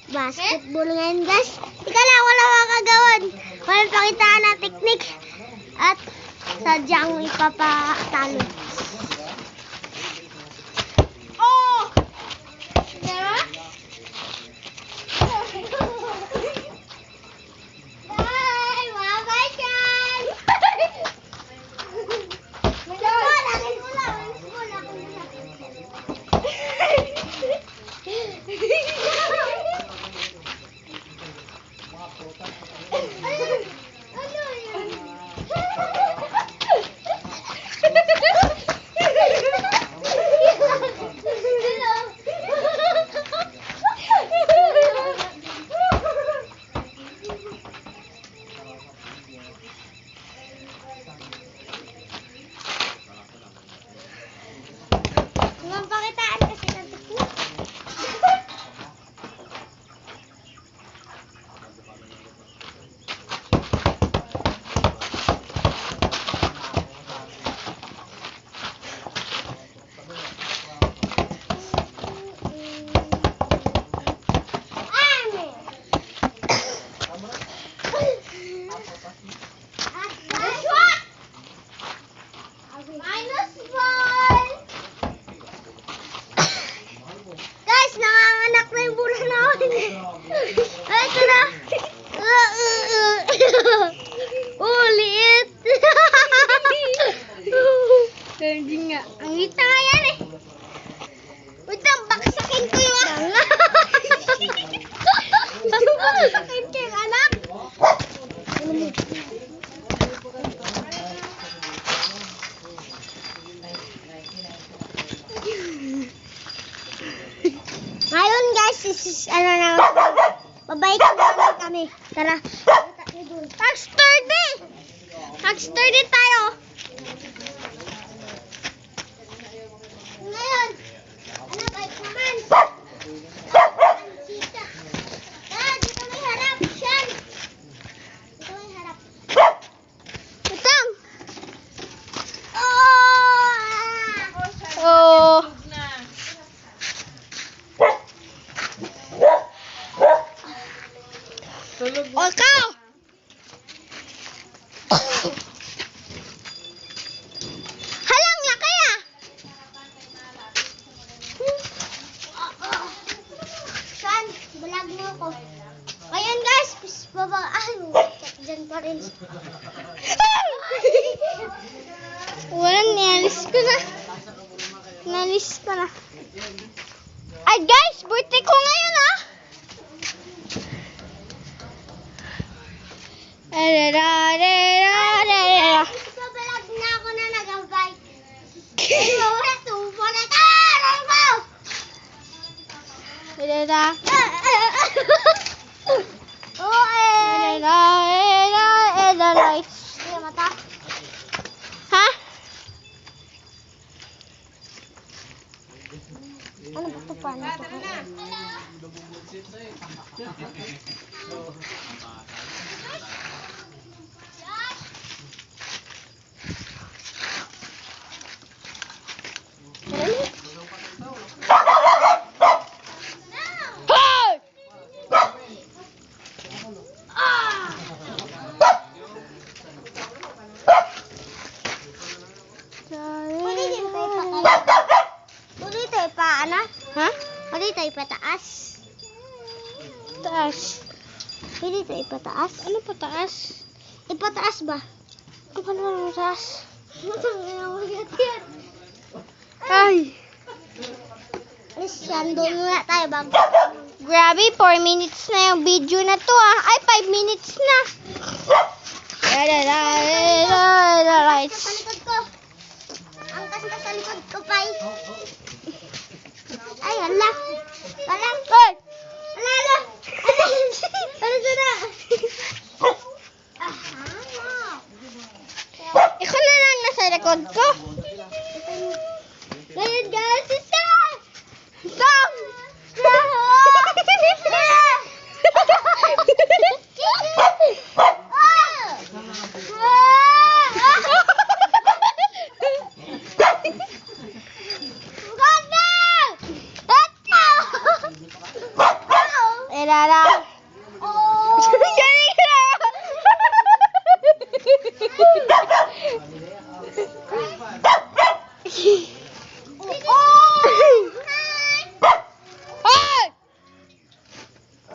basketball ngayon guys. Ika lang, wala makagawan. Walang pakitaan na teknik. At sadyang ipapatalo. Oh! Diba? Ay, mabay dyan! Pakitaan kasi ng teknik. Nanganganak na yung bulan namin. Ay, ito na. Liit. Hindi nga. Ang hita nga yan eh. Wait lang, baksakin ko yung anak. Baksakin ko yung anak. Ngayon guys, babalik na kami. Tara. Tag-sturdy tayo. Ngayon, bike naman. Dito may harap. Siyan. Dito may harap. Utang. Oh. Ikaw! Halang laki ah! Saan? Balag mo ako. Ngayon guys, dyan pa rin. Walang nialis ko na. Nalis ko na. Ay guys, birthday ko ngayon ah! Ipabalag na ako na nag-bike. Tubo na tayo! Mata. Ha? Ano ba ito pa? Pwede tayo pataas. Taas. Pwede tayo pataas. Ano pataas? Ipataas ba? Ano naman taas? Ay. Yan, doon muna tayo bago. Grabe, 4 minutes na yung video na to ah. Ay, 5 minutes na. Lights. Sa likod ko. Angkas ka sa likod ko, Pai. Ay, hala. Walang. Hoy! Hala. Ano na? Ikaw na lang nasa likod ko. Ngayon guys, Tom! Go!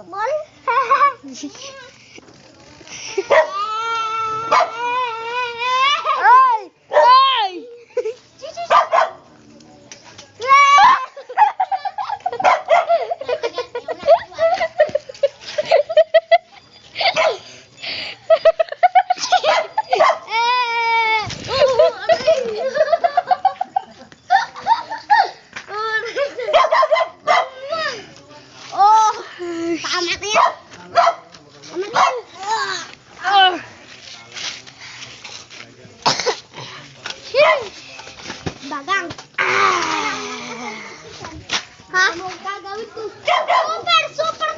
Ball. Ay! Ay! Oh, tama na yan. Tama na yan. Bagang. Ha? Anong gagawin ko? Super! Super!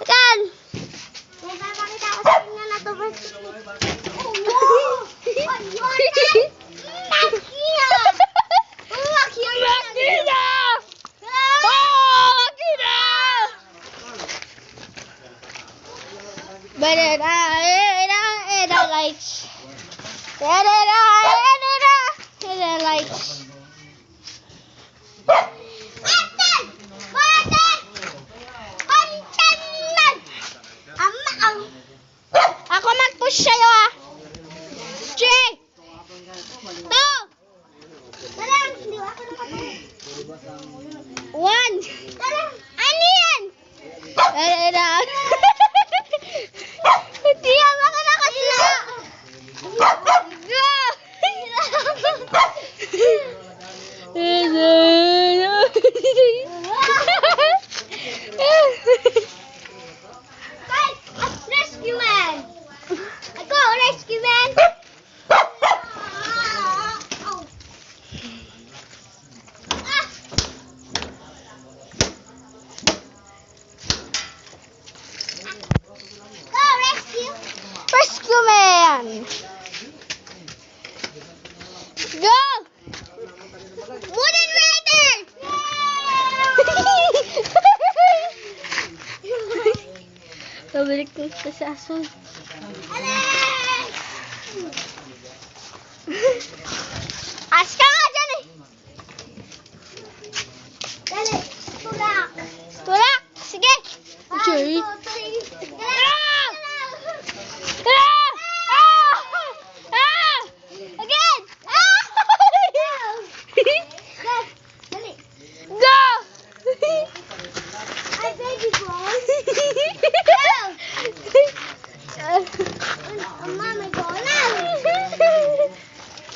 Kan! May papakita ko sa inyo na to. Oh, wow! Ayun! Makina! Makina! Oh, makina! Eda lights. Eda lights. Aten! Aten! Aten man! Ama ang... Ako mag-push sa'yo ah. 3, 2, Talang! Hindi ako nakatulog. 1. Talang! Ano yan? Hindi yan, baka nakasila. Go! Guys! Rescue man! Ako! Rescue man! Oh. Ah! Go! Rescue! Rescue man! Go! Wooden rider! Pabalik ko sa aso. Alex! Aska nga dyan eh. Dali! Tulak! Tulak! Sige! 1, 2, 3. Ah! Ah! Ah! Again! Ah! Dali! Go! Ay, baby boy! Amma, may bola!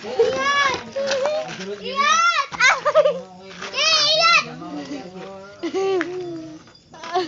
Iyat! Iyat! Iyat! Ay,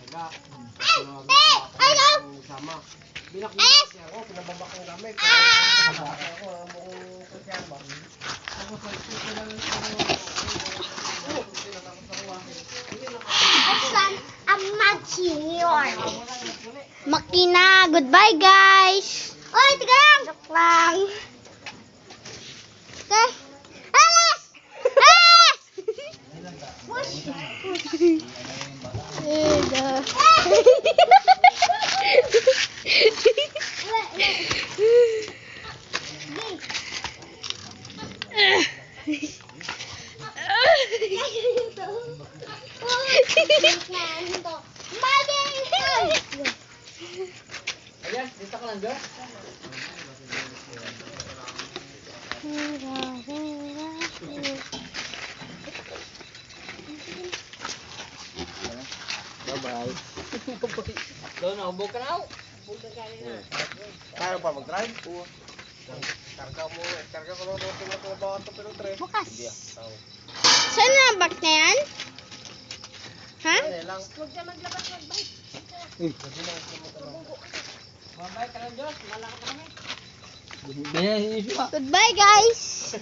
go! Es! Asan ang mag-senior? Makina, goodbye guys! Oy, tiga lang! Joke lang. Okay. Alas! Alas! Push! Ayan, dito ka lang, Jo. Bye-bye. Doon, naubog ka na. Kaya pa mag-drive? Oo. Karga mo, karga ko lang ito na bawat ito pero tre. Bukas. Hindi ah. Tao. Saan na ang back na yan? Ha? Ano lang. Bye-bye ka lang, Jo. Malaki ka kami. Binayos pa. Goodbye guys!